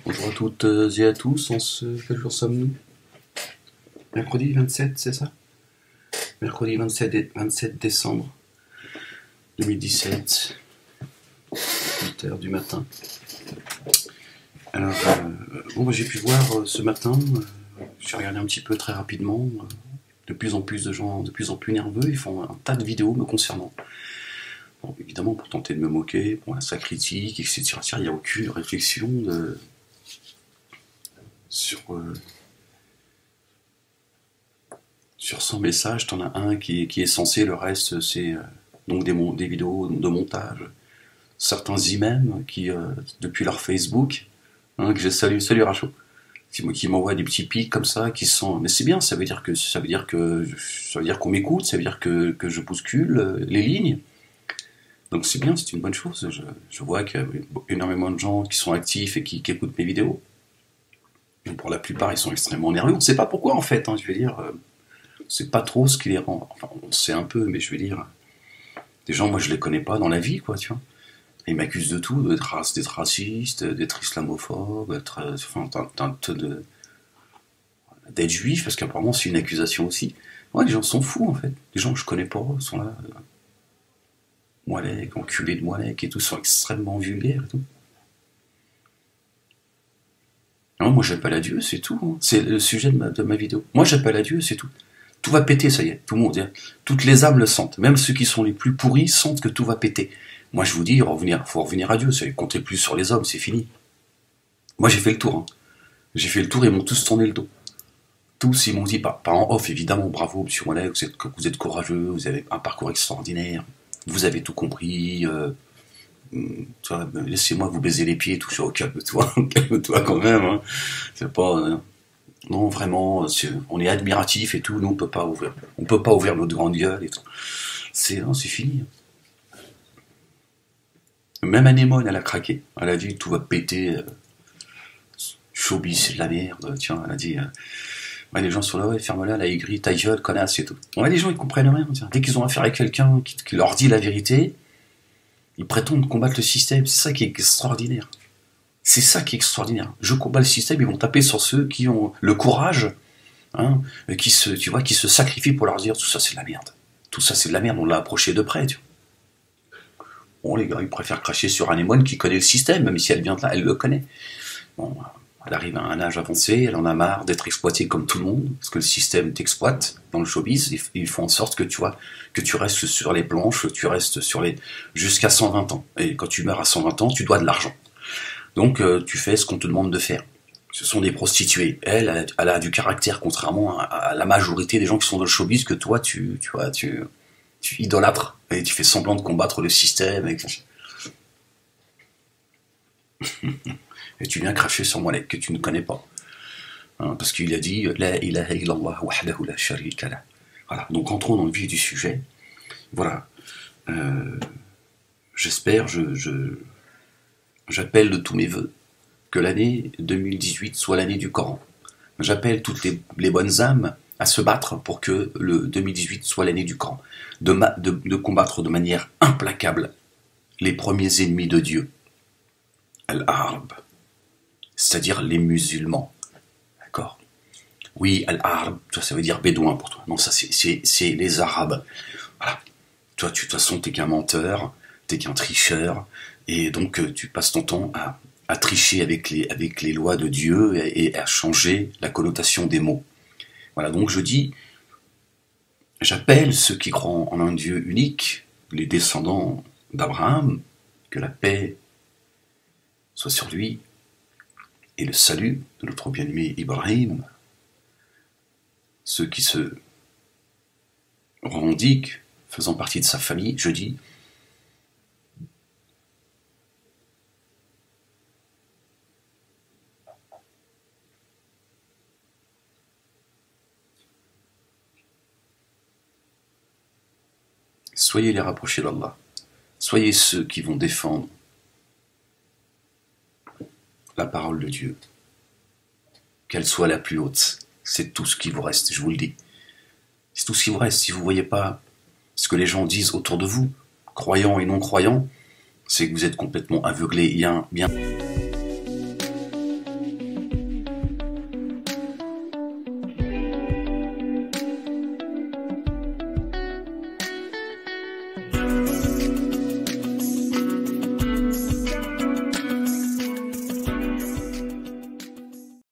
Bonjour à toutes et à tous, quel jour sommes-nous? Mercredi 27, c'est ça? Mercredi 27 décembre 2017, 8h du matin. Alors, j'ai pu voir ce matin, j'ai regardé un petit peu très rapidement, de plus en plus de gens, de plus en plus nerveux, ils font un tas de vidéos me concernant. Bon, évidemment, pour tenter de me moquer, pour ça critique, etc. Il n'y a aucune réflexion sur 100 messages, t'en as un qui est censé, le reste c'est donc des vidéos de montage. Certains imams qui, depuis leur Facebook, que je salue, salut Rachel, qui m'envoient des petits pics comme ça, qui sont. Mais c'est bien, ça veut dire qu'on m'écoute, ça veut dire que je bouscule les lignes. Donc c'est bien, c'est une bonne chose. Je vois qu'il y a énormément de gens qui sont actifs et qui écoutent mes vidéos. Et pour la plupart, ils sont extrêmement nerveux. On ne sait pas pourquoi en fait, je veux dire. On ne sait pas trop ce qui les rend. Enfin, on sait un peu, mais je veux dire. Des gens, moi je les connais pas dans la vie, quoi, tu vois. Ils m'accusent de tout, d'être raciste, d'être islamophobe, d'être juif, parce qu'apparemment c'est une accusation aussi. Ouais, les gens sont fous en fait. Les gens que je connais pas sont là. Moualek, enculés de Moualek et tout, sont extrêmement vulgaires et tout. Non, moi j'appelle à Dieu, c'est tout. Hein. C'est le sujet de ma vidéo. Moi j'appelle à Dieu, c'est tout. Tout va péter, ça y est. Tout le monde, toutes les âmes le sentent. Même ceux qui sont les plus pourris sentent que tout va péter. Moi je vous dis, faut revenir à Dieu. Comptez plus sur les hommes, c'est fini. Moi j'ai fait le tour. Hein. J'ai fait le tour et ils m'ont tous tourné le dos. Tous, ils m'ont dit, pas en off évidemment, bravo monsieur Monet, vous êtes courageux, vous avez un parcours extraordinaire, vous avez tout compris. Laissez-moi vous baiser les pieds, tout ça, calme-toi, calme-toi quand même. Hein. C'est pas. Non, vraiment, on est admiratif et tout, nous on peut pas ouvrir notre grande gueule et tout. C'est fini. Même Anémone, elle a craqué. Elle a dit tout va péter. Showbiz, c'est de la merde. Tiens, elle a dit. Ouais, les gens sont là, ouais, ferme-la, la aigrie, ta gueule, connasse et tout. Ouais, les gens ils comprennent rien. Tiens. Dès qu'ils ont affaire à quelqu'un qui leur dit la vérité, ils prétendent combattre le système. C'est ça qui est extraordinaire. C'est ça qui est extraordinaire. Je combats le système, ils vont taper sur ceux qui ont le courage, hein, qui se sacrifient pour leur dire tout ça c'est de la merde. Tout ça c'est de la merde, on l'a approché de près. Tu vois. Bon, les gars, ils préfèrent cracher sur Anémone qui connaît le système, même si elle vient de là, elle le connaît. Bon, elle arrive à un âge avancé, elle en a marre d'être exploitée comme tout le monde, parce que le système t'exploite dans le showbiz, ils font en sorte que tu restes sur les planches, tu restes jusqu'à 120 ans. Et quand tu meurs à 120 ans, tu dois de l'argent. Donc tu fais ce qu'on te demande de faire. Ce sont des prostituées. Elle a du caractère, contrairement à la majorité des gens qui sont dans le showbiz, que toi, tu idolâtres. Et tu fais semblant de combattre le système. Et tu viens cracher sur Moalek, que tu ne connais pas. Hein, parce qu'il a dit « La ilaha illallah wahdahu la sharika lah ». Voilà, donc entrons dans le vif du sujet. Voilà. J'espère, j'appelle de tous mes voeux que l'année 2018 soit l'année du Coran. J'appelle toutes les bonnes âmes à se battre pour que le 2018 soit l'année du Coran. De combattre de manière implacable les premiers ennemis de Dieu. Al-Arab, c'est-à-dire les musulmans. D'accord? Oui, Al-Arab, ça veut dire bédouin pour toi. Non, ça c'est les Arabes. Voilà. Toi, de toute façon, t'es qu'un menteur, t'es qu'un tricheur, et donc tu passes ton temps à tricher avec les lois de Dieu et à changer la connotation des mots. Voilà, donc j'appelle ceux qui croient en un Dieu unique, les descendants d'Abraham, que la paix soit sur lui, et le salut de notre bien-aimé Ibrahim, ceux qui se revendiquent, faisant partie de sa famille, je dis, soyez les rapprochés d'Allah, soyez ceux qui vont défendre la parole de Dieu, qu'elle soit la plus haute. C'est tout ce qui vous reste, je vous le dis. C'est tout ce qui vous reste. Si vous ne voyez pas ce que les gens disent autour de vous, croyants et non croyants, c'est que vous êtes complètement aveuglés. Il y a un bien...